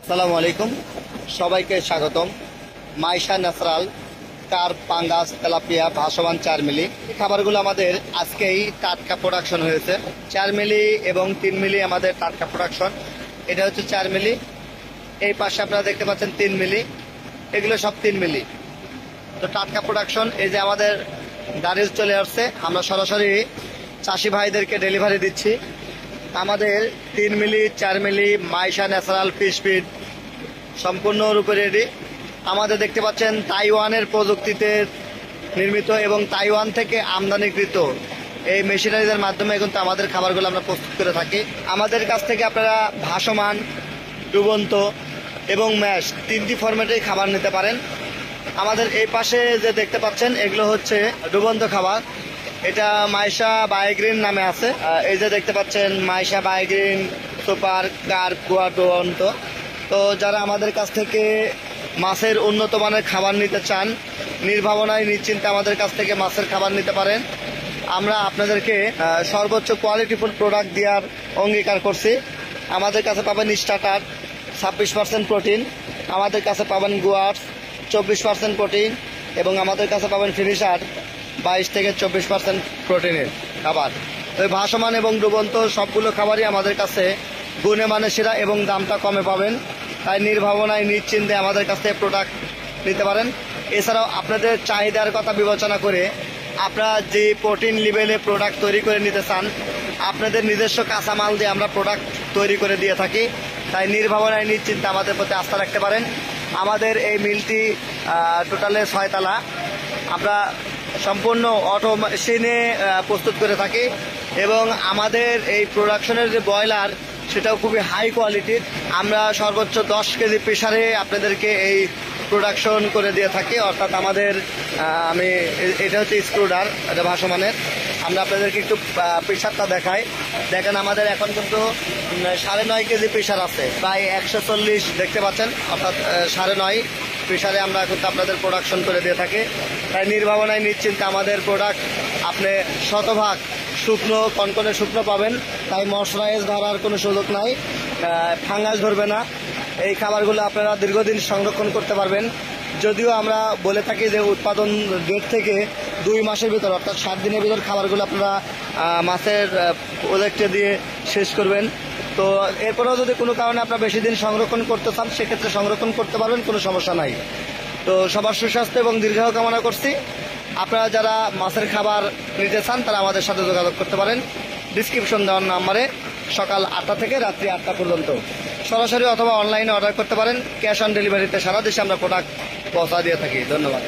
আসসালামু আলাইকুম, সবাইকে স্বাগতম। মাইশা ন্যাচারাল কার্প, পাঙ্গাস, তেলাপিয়া, ভাসমান 4 মিলি খাবারগুলো আমাদের আজকেই টাটকা প্রোডাকশন হয়েছে। 4 মিলি এবং 3 মিলি আমাদের টাটকা প্রোডাকশন। এটা হচ্ছে 4 মিলি। এই পাশে আপনারা দেখতে পাচ্ছেন 3 মিলি, এগুলো সব 3 মিলি। তো টাটকা প্রোডাকশন। এই যে আমাদের গাড়ি চলে আসছে, আমরা সরাসরি চাষি ভাইদেরকে ডেলিভারি দিচ্ছি। আমাদের 3 মিলি 4 মিলি মাইশা ন্যাচারাল ফিশ ফিড সম্পূর্ণরূপে রেডি। আমাদের দেখতে পাচ্ছেন তাইওয়ানের প্রযুক্তিতে নির্মিত এবং তাইওয়ান থেকে আমদানিকৃত এই মেশিনারিদের মাধ্যমে কিন্তু আমাদের খাবারগুলো আমরা প্রস্তুত করে থাকি। আমাদের কাছ থেকে আপনারা ভাসমান, ডুবন্ত এবং ম্যাশ 3টি ফরম্যাটেই খাবার নিতে পারেন। আমাদের এই পাশে যে দেখতে পাচ্ছেন এগুলো হচ্ছে ডুবন্ত খাবার। এটা মাইশা বায়োগ্রিন নামে আছে। এই যে দেখতে পাচ্ছেন মাইশা বায়োগ্রিন, সুপার, কার্প, গোয়া, ডুবন্ত। তো যারা আমাদের কাছ থেকে মাছের উন্নত মানের খাবার নিতে চান, নির্ভাবনায় নিশ্চিন্তে আমাদের কাছ থেকে মাছের খাবার নিতে পারেন। আমরা আপনাদেরকে সর্বোচ্চ কোয়ালিটিফুল প্রোডাক্ট দেওয়ার অঙ্গীকার করছি। আমাদের কাছে পাবেন স্টার্টার 26% প্রোটিন, আমাদের কাছে পাবেন গুয়ার্স 24% প্রোটিন এবং আমাদের কাছে পাবেন ফিনিশার 22 থেকে 24% প্রোটিনের খাবার। তো ভাসমান এবং ডুবন্ত সবগুলো খাবারই আমাদের কাছে গুণে মানে সেরা এবং দামটা কমে পাবেন। তাই নির্ভাবনায় নিশ্চিন্তে আমাদের কাছ থেকে প্রোডাক্ট নিতে পারেন। এছাড়াও আপনাদের চাহিদার কথা বিবেচনা করে আপনারা যে প্রোটিন লেভেলে প্রোডাক্ট তৈরি করে নিতে চান, আপনাদের নিজস্ব কাঁচামাল দিয়ে আমরা প্রোডাক্ট তৈরি করে দিয়ে থাকি। তাই নির্ভাবনায় নিশ্চিন্তে আমাদের প্রতি আস্থা রাখতে পারেন। আমাদের এই মিলটি টোটালে 6 তলা। আমরা সম্পূর্ণ অটো মেশিনে প্রস্তুত করে থাকি এবং আমাদের এই প্রোডাকশনের যে বয়লার সেটাও খুবই হাই কোয়ালিটির। আমরা সর্বোচ্চ 10 কেজি প্রেসারে আপনাদেরকে এই প্রোডাকশন করে দিয়ে থাকি। অর্থাৎ আমাদের এটা হচ্ছে স্ক্রুডার, এটা ভাসমানের। আমরা আপনাদেরকে একটু প্রেসারটা দেখাই। দেখেন আমাদের এখন কিন্তু 9.5 কেজি প্রেসার আছে, প্রায় 140 দেখতে পাচ্ছেন। অর্থাৎ 9.5 প্রেসারে আমরা কিন্তু আপনাদের প্রোডাকশন করে দিয়ে থাকি। তাই নির্ভাবনায় নিশ্চিন্তে আমাদের প্রোডাক্ট আপনি শতভাগ শুকনো, কনকনে শুকনো পাবেন। তাই মশলাইজ ধরার কোনো সুযোগ নাই, ফাঙ্গাস ধরবে না। এই খাবারগুলো আপনারা দীর্ঘদিন সংরক্ষণ করতে পারবেন। যদিও আমরা বলে থাকি যে উৎপাদন ডেট থেকে 2 মাসের ভিতর, অর্থাৎ 7 দিনের ভিতর খাবারগুলো আপনারা মাছের প্রজেক্টে দিয়ে শেষ করবেন। তো এরপরেও যদি কোনো কারণে আপনারা বেশি দিন সংরক্ষণ করতে চান, সেক্ষেত্রে সংরক্ষণ করতে পারবেন, কোনো সমস্যা নাই। তো সবার সুস্বাস্থ্য এবং দীর্ঘায়ু কামনা করছি। আপনারা যারা মাছের খাবার নিতে চান তারা আমাদের সাথে যোগাযোগ করতে পারেন ডিসক্রিপশন দেওয়ার নাম্বারে। সকাল 8টা থেকে রাত্রি 8টা পর্যন্ত সরাসরি অথবা অনলাইনে অর্ডার করতে পারেন। ক্যাশ অন ডেলিভারিতে সারা দেশে আমরা প্রোডাক্ট পৌঁছা দিয়ে থাকি। ধন্যবাদ।